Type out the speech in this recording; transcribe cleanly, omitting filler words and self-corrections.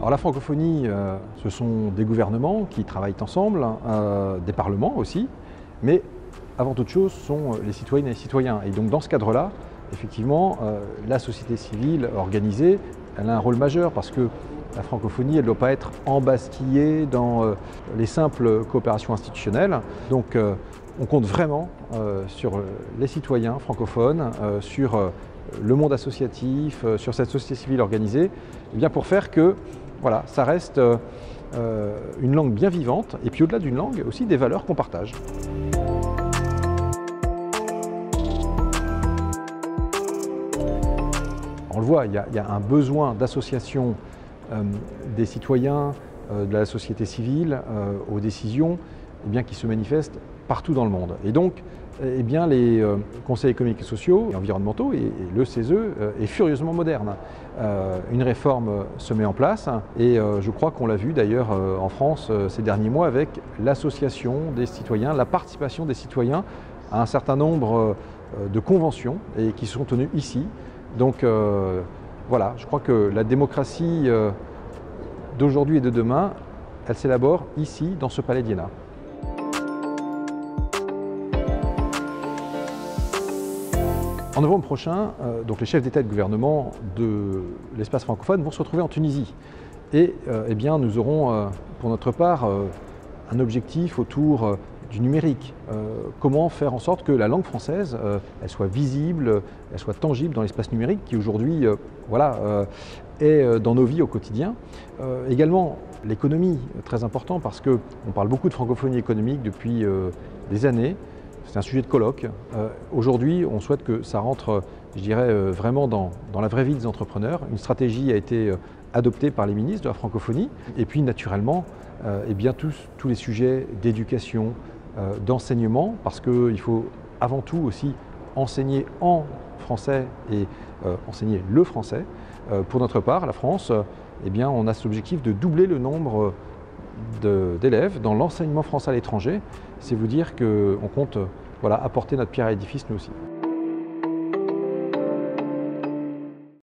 Alors la francophonie, ce sont des gouvernements qui travaillent ensemble, des parlements aussi, mais avant toute chose, ce sont les citoyennes et les citoyens. Et donc dans ce cadre-là, effectivement, la société civile organisée, elle a un rôle majeur parce que la francophonie, elle ne doit pas être embastillée dans les simples coopérations institutionnelles. Donc on compte vraiment sur les citoyens francophones, sur le monde associatif, sur cette société civile organisée, eh bien pour faire que voilà, ça reste une langue bien vivante et puis au-delà d'une langue, aussi des valeurs qu'on partage. On le voit, il y a un besoin d'association des citoyens, de la société civile aux décisions qui se manifestent partout dans le monde. Et donc, les conseils économiques et sociaux et environnementaux et le CESE est furieusement moderne. Une réforme se met en place et je crois qu'on l'a vu d'ailleurs en France ces derniers mois avec l'association des citoyens, la participation des citoyens à un certain nombre de conventions et qui sont tenues ici. Donc voilà, je crois que la démocratie d'aujourd'hui et de demain, elle s'élabore ici, dans ce palais d'Iéna. En novembre prochain, donc les chefs d'État et de gouvernement de l'espace francophone vont se retrouver en Tunisie. Et nous aurons pour notre part un objectif autour du numérique. Comment faire en sorte que la langue française elle soit visible, elle soit tangible dans l'espace numérique qui aujourd'hui est dans nos vies au quotidien. Également l'économie, très important parce qu'on parle beaucoup de francophonie économique depuis des années. C'est un sujet de colloque. Aujourd'hui, on souhaite que ça rentre, je dirais, vraiment dans la vraie vie des entrepreneurs. Une stratégie a été adoptée par les ministres de la francophonie. Et puis, naturellement, tous les sujets d'éducation, d'enseignement, parce qu'il faut avant tout aussi enseigner en français et enseigner le français. Pour notre part, la France, on a cet objectif de doubler le nombre d'élèves dans l'enseignement français à l'étranger. C'est vous dire qu'on compte apporter notre pierre à l'édifice nous aussi.